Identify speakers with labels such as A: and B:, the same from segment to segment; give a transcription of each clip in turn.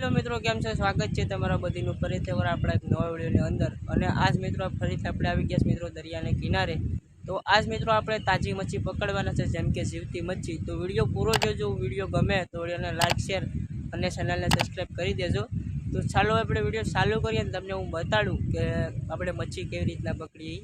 A: Hello મિત્રો, કેમ છે? સ્વાગત છે તમારા બધીનું ફરીથી આપણા એક નવા વિડીયોની અંદર. અને આજ મિત્રો ફરીથી આપણે આવી ગયા મિત્રો દરિયાને કિનારે. તો આજ મિત્રો આપણે તાજી મચ્છી પકડવાના છે, જેમ કે જીવતી મચ્છી. તો વિડીયો પૂરો જોજો. વિડીયો ગમે તો વિડીયોને લાઈક, શેર અને ચેનલને સબસ્ક્રાઈબ કરી દેજો. તો ચાલો આપણે વિડીયો ચાલુ કરીએ અને તમને હું બતાડું કે આપણે મચ્છી કેવી રીતના પકડીએ.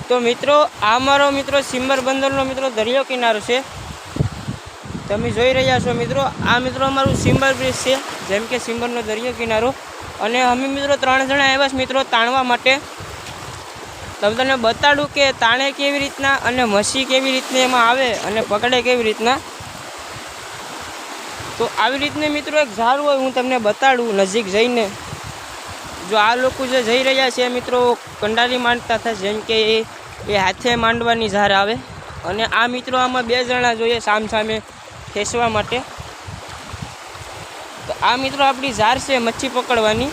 A: તો મિત્રો, આ મારો મિત્રો સિમ્બર બંદરનો મિત્રો દરિયો કિનારો છે. તમે જોઈ રહ્યા છો મિત્રો, આ મિત્રો અમારું સિમ્બર બ્રિજ છે, જેમ કે સિમ્બરનો દરિયો કિનારો. અને અમે મિત્રો 3 જણા આવ્યા છે મિત્રો તાણવા માટે. તમને બતાડું કે તાણે કેવી રીતના અને મચ્છી કેવી રીતના એમાં આવે અને પકડે કેવી રીતના. તો આવી રીતને મિત્રો એક ઝાડ હોય, હું તમને બતાડું નજીક જઈને. જો આ લોકો જે જઈ રહ્યા છે મિત્રો કંડારી માંડતા થાય, જેમ કે એ હાથે માંડવાની ઝાર આવે. અને આ મિત્રો આમાં 2 જણા જોઈએ સામસામે ખેંચવા માટે. તો આ મિત્રો આપણી ઝાર છે મચ્છી પકડવાની,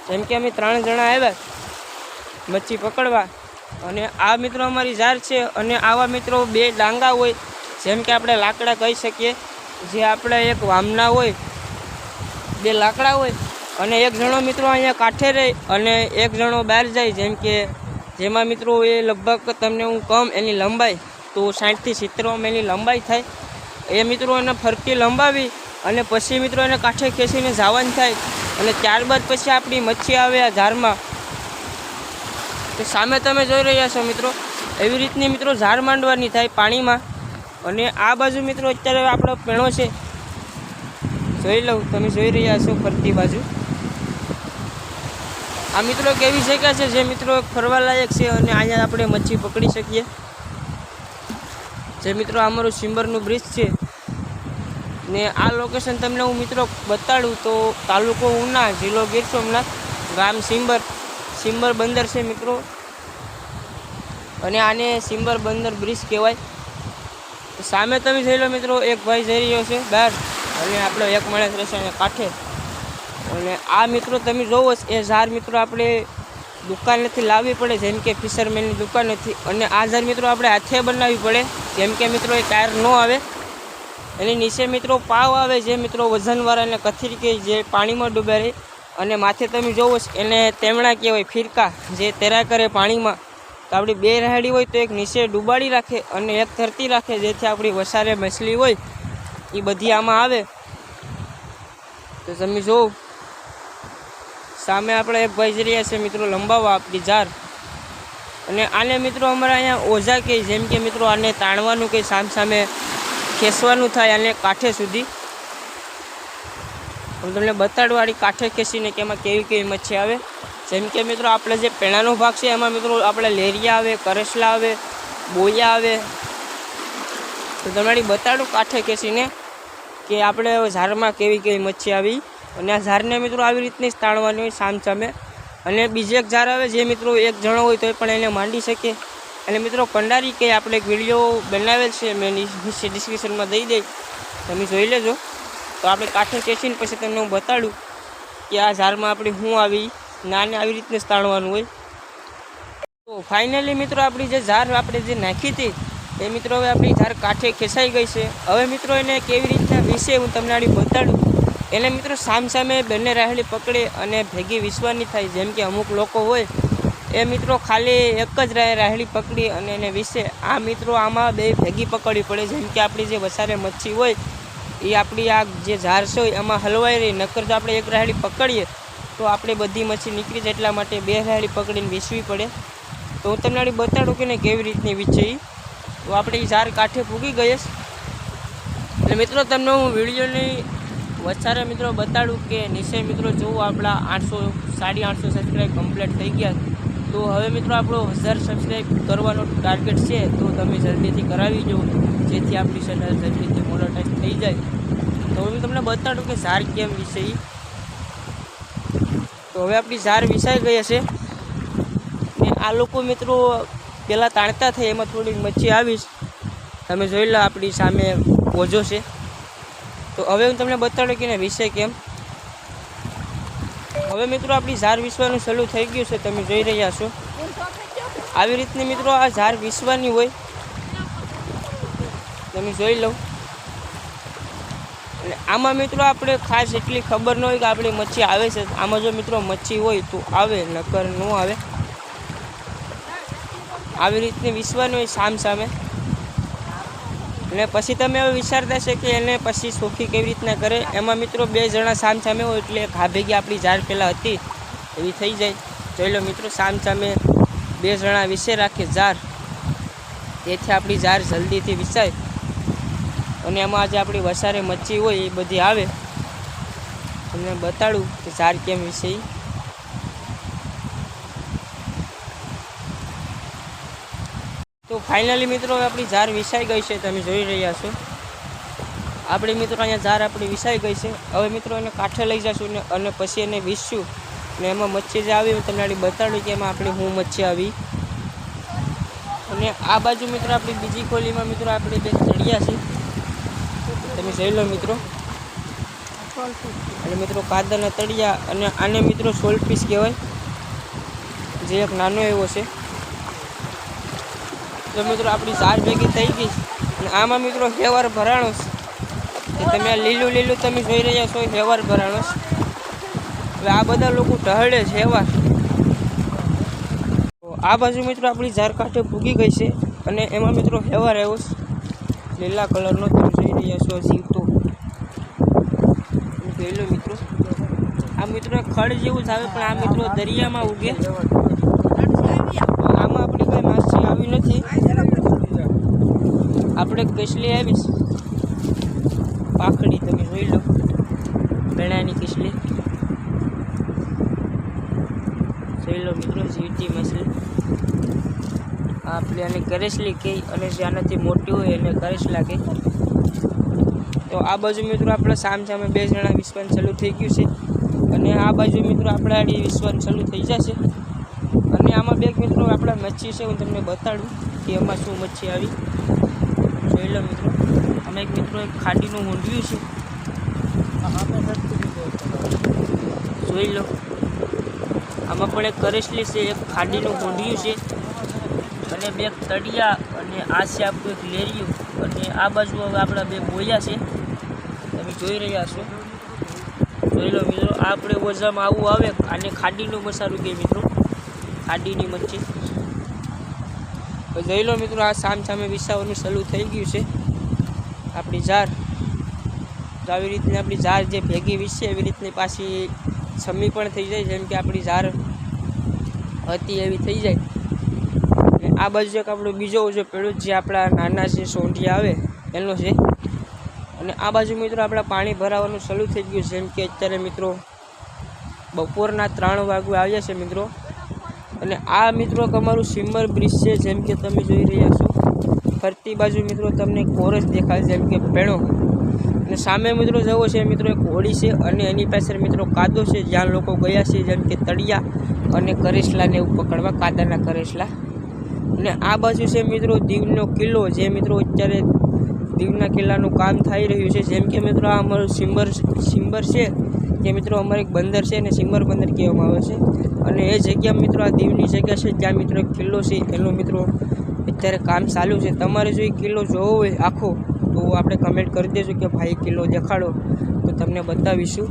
A: જેમ કે અમે 3 જણા આવ્યા મચ્છી પકડવા. અને આ મિત્રો અમારી ઝાર છે. અને આવા મિત્રો 2 ડાંગા હોય, જેમ કે આપણે લાકડા કહી શકીએ, જે આપણે એક વામના હોય, 2 લાકડા હોય. અને એક જણો મિત્રો અહીંયા કાંઠે રહે અને એક જણો બહાર જાય, જેમ કે જેમાં મિત્રો એ લગભગ તમને હું કહું એની લંબાઈ તો 60 થી 70 એની લંબાઈ થાય. એ મિત્રો એને ફરતી લંબાવી અને પછી મિત્રો એને કાંઠે ખેંચીને જવાનું થાય. અને ત્યારબાદ પછી આપણી મચ્છી આવે આ ઝારમાં. તો સામે તમે જોઈ રહ્યા છો મિત્રો, એવી રીતની મિત્રો ઝાર માંડવાની થાય પાણીમાં. અને આ બાજુ મિત્રો અત્યારે આપણો પેણો છે, જોઈ લઉં, તમે જોઈ રહ્યા છો ફરતી બાજુ. આ મિત્રો કેવી જગ્યા છે જે મિત્રો ફરવા લાયક છે અને અહીંયા આપણે મચ્છી પકડી શકીએ. જે મિત્રો અમારું સિમ્બરનું બ્રિજ છે. ને આ લોકેશન તમને હું મિત્રો બતાડું તો તાલુકો ઉના, જિલ્લો ગીર સોમનાથ, ગામ સિમ્બર બંદર છે મિત્રો. અને આને સિમ્બર બંદર બ્રિજ કહેવાય. સામે તમે જોઈ લો મિત્રો, એક ભાઈ જઈ રહ્યો છે બહાર અને આપણો એક માણસ રહેશે અને કાંઠે. અને આ મિત્રો તમે જોવો એ ઝાર મિત્રો આપણે દુકાનેથી લાવવી પડે, જેમ કે ફિશરમેનની દુકાનેથી. અને આ ઝાર મિત્રો આપણે હાથે બનાવવી પડે, જેમ કે મિત્રો એ ટાયર ન આવે. એની નીચે મિત્રો પાવ આવે, જે મિત્રો વજનવાળા અને કથરી કે જે પાણીમાં ડૂબે રહે. અને માથે તમે જોવો એને તેમણા કહેવાય, ફિરકા, જે તૈરા કરે પાણીમાં. તો આપણી 2 રાહડી હોય તો એક નીચે ડૂબાડી રાખે અને એક ધરતી રાખે, જેથી આપણી વસારે મછલી હોય એ બધી આમાં આવે. તો તમે જોવો સામે આપણે એક ભાઈ જઈ રહ્યા છે મિત્રો લંબાવવા આપણી ઝાર. અને આને મિત્રો અમારા અહીંયા ઓઝા કહે, જેમ કે મિત્રો આને તાણવાનું કંઈ સામે ખેંચવાનું થાય અને કાંઠે સુધી. હું તમને બતાડવાળી કાંઠે ખેંચીને કે એમાં કેવી મચ્છી આવે. જેમ કે મિત્રો આપણે જે પેણાનો ભાગ છે એમાં મિત્રો આપણે લેરિયા આવે, કરસલા આવે, બોયા આવે. તો તમારી બતાડું કાંઠે ખેંચીને કે આપણે ઝારમાં કેવી મચ્છી આવી. અને આ ઝારને મિત્રો આવી રીતની જ તાણવાની હોય સામે. અને બીજી એક ઝાર આવે, જે મિત્રો એક જણો હોય તો પણ એને માંડી શકે. અને મિત્રો કંડારી કે આપણે એક વિડીયો બનાવેલ છે, મેં નીચે ડિસ્ક્રિપ્શનમાં દઈ દઈ, તમે જોઈ લેજો. તો આપણે કાંઠે ખેંચીને પછી તમને હું બતાડું કે આ ઝારમાં આપણી શું આવી. નાને આવી રીતને જ તાણવાનું હોય. તો ફાઇનલી મિત્રો આપણી જે ઝાર આપણે જે નાખી હતી એ મિત્રો હવે આપણી ઝાર કાંઠે ખેંચાઈ ગઈ છે. હવે મિત્રો એને કેવી રીતના વિશે હું તમને આડી બતાડું. એને મિત્રો સામે બંને રાહડી પકડે અને ભેગી વિસવાની થાય. જેમ કે અમુક લોકો હોય એ મિત્રો ખાલી એક જ રાહડી પકડી અને એને વિશે. આ મિત્રો આમાં 2 ભેગી પકડવી પડે, જેમ કે આપણી જે વસારે મચ્છી હોય એ આપણી આ જે ઝાર છે એમાં હલવાઈ રહી. નકર જો આપણે એક રાહડી પકડીએ તો આપણે બધી મચ્છી નીકળી જાય, એટલા માટે 2 રાહડી પકડીને વિસવી પડે. તો હું તમને આડી બતાડું કે ને કેવી રીતની વિચે. તો આપણી ઝાર કાંઠે પૂગી ગઈ છે. એટલે મિત્રો તમને હું વિડીયોની વચારે મિત્રો બતાડું કે નીચે મિત્રો જોવો આપણા 800-850 સબસ્ક્રાઈબ કમ્પ્લીટ થઈ ગયા. તો હવે મિત્રો આપણો 1000 સબસ્ક્રાઈબ કરવાનો ટાર્ગેટ છે. તો તમે જલ્દીથી કરાવી દો, જેથી આપણી ચેનલ જલ્દીથી મોનેટાઈઝ થઈ જાય. તો હું તમને બતાડું કે ઝાર કેમ વિશે. તો હવે આપણી ઝાર વિસાઈ ગઈ છે. ને આ લોકો મિત્રો પહેલાં તાણતા થાય એમાં થોડીક મચ્છી આવીશ. તમે જોઈ લો આપણી સામે ઓજો છે. તો હવે હું તમને બતાડું કે ને વિશે કેમ. હવે હવે મિત્રો આપણી ઝાર વિસવાનું ચાલુ થઈ ગયું છે, તમે જોઈ રહ્યા છો। આવી રીતની મિત્રો આ ઝાર વિસવાની હોય, તમે જોઈ લો। અને આમાં મિત્રો આપણે ખાસ એટલી ખબર ન હોય કે આપણી મચ્છી આવે છે। આમાં જો મિત્રો મચ્છી હોય તો આવે, નકર ન આવે। આવી રીતની વિસવાની હોય સામે। અને પછી તમે હવે વિચારતા છે કે એને પછી સોખી કેવી રીતના કરે। એમાં મિત્રો 2 જણા સામે હોય એટલે ઘા ભેગી આપણી ઝાર પહેલાં હતી એવી થઈ જાય। જોઈ લો મિત્રો, સામે 2 જણા વિશે રાખે ઝાર, તેથી આપણી ઝાર જલ્દીથી વિસાય। અને એમાં આજે આપણી વસારે મચ્છી હોય એ બધી આવે। તમને બતાડું કે ઝાર કેમ વિશે। તો ફાઇનલી મિત્રો આપણી ઝાર વિસાઈ ગઈ છે, તમે જોઈ રહ્યા છો। આપણી મિત્રો અહીંયા ઝાર આપણી વિસાઈ ગઈ છે। હવે મિત્રો એને કાંઠે લઈ જઈશું ને અને પછી એને વીસશું ને એમાં મચ્છી જે આવી હું તમને બતાડું કે એમાં આપણી હું મચ્છી આવી। અને આ બાજુ મિત્રો આપણી બીજી કોલીમાં મિત્રો આપણે 2 તળિયા છે, તમે જોઈ લો મિત્રો। અને મિત્રો કાદાના તળિયા, અને આને મિત્રો સોલ પીસ કહેવાય, જે એક નાનો એવો છે। તો મિત્રો આપણી ઝાર ભેગી થઈ ગઈ અને આમાં મિત્રો હેવાર ભરાણો છે, તમે આ લીલું તમે જોઈ રહ્યા છો, હેવાર ભરાણો છે। હવે આ બધા લોકો ઢહળે છે હેવાર। તો આ બાજુ મિત્રો આપણી ઝાર કાંઠે ભૂગી ગઈ છે અને એમાં મિત્રો હેવાર આવ્યો છે, લીલા કલરનો, તમે જોઈ રહ્યા છો જીવતો। જોઈ લો મિત્રો, આ મિત્રો ખડ જેવું જ આવે પણ આ મિત્રો દરિયામાં ઉગે। આમાં આપણે કઈ માછલી આવી નથી, આપણે કસલી આવીશ પાખડી, તમે જોઈ લો, બેણાની કસલી જોઈ લો મિત્રો, જીવતી માછલી। આપણે આને કરેસલી કહી, અને જેનાથી મોટી હોય એને કરેસલા કહી। તો આ બાજુ મિત્રો આપણે સામે 2 જણા વિસવાનું ચાલુ થઈ ગયું છે, અને આ બાજુ મિત્રો આપણે આડી વિસવાનું ચાલુ થઈ જશે। અને આમાં 2 મિત્રો આપણા મચ્છી છે, હું તમને બતાડું કે એમાં શું મચ્છી આવી। જોઈ લો મિત્રો, આમાં એક મિત્રો એક ખાડીનું ઊંડ્યું છે, જોઈ લો। આમાં પણ એક કરેસલી છે, એક ખાડીનું ઊંડ્યું છે, અને 2 તળિયા, અને આ છે આપણું એક લેરિયું, અને આ બાજુ હવે આપણા 2 બોયા છે, તમે જોઈ રહ્યા છો। જોઈ લો મિત્રો, આ આપણે ઓજામાં આવું આવે, આને ખાડીનું મસાલું કહે મિત્રો, ખાડીની મચ્છી। તો જોઈ લો મિત્રો, આ સામે વિસાવાનું ચાલુ થઈ ગયું છે આપણી ઝાર। તો આવી રીતની આપણી ઝાર જે ભેગી વિસે એવી રીતની પાછી છમ્મી પણ થઈ જાય, જેમ કે આપણી ઝાર હતી એવી થઈ જાય। અને આ બાજુ એક આપણો બીજો ઓજો પેડો જે આપણા નાના છે સોંઢિયા આવે એનો છે। અને આ બાજુ મિત્રો આપણા પાણી ભરાવાનું ચાલુ થઈ ગયું, જેમ કે અત્યારે મિત્રો બપોરના 3 વાગે આવ્યા છે મિત્રો। અને આ મિત્રો અમારું સિમ્બર બ્રિજ છે, જેમ કે તમે જોઈ રહ્યા છો। ફરતી બાજુ મિત્રો તમને કોરસ દેખાય, જેમ કે પેણો, અને સામે મિત્રો જવો છે મિત્રો એક હોડી છે, અને એની પાછળ મિત્રો કાદો છે, જ્યાં લોકો ગયા છે, જેમ કે તળિયા અને કરેસલાને એવું પકડવા, કાદાના કરેસલા। અને આ બાજુ છે મિત્રો દીવનો કિલ્લો, જે મિત્રો અત્યારે દીવના કિલ્લાનું કામ થઈ રહ્યું છે। જેમ કે મિત્રો આ અમારું સિમ્બર છે, કે મિત્રો અમારે એક બંદર છે ને સિમ્બર બંદર કહેવામાં આવે છે। અને એ જગ્યા મિત્રો આ દીવની જગ્યા છે, જ્યાં મિત્રો એક કિલ્લો છે, એનો મિત્રો અત્યારે કામ ચાલુ છે। તમારે જો એ કિલ્લો જોવો હોય આખો, તો આપણે કમેન્ટ કરી દેજો કે ભાઈ કિલ્લો દેખાડો, તો તમને બતાવીશું।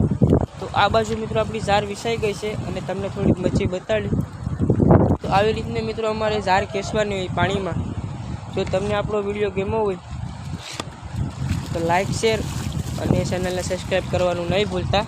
A: તો આ બાજુ મિત્રો આપણી ઝાર વિસાઈ ગઈ છે, અને તમને થોડીક મચ્છી બતાડી। તો આવી રીતને મિત્રો અમારે ઝાર ખેંચવાની હોય પાણીમાં। જો તમને આપણો વિડીયો ગમ્યો હોય તો લાઈક, શેર અને ચેનલને સબસ્ક્રાઈબ કરવાનું નહીં ભૂલતા।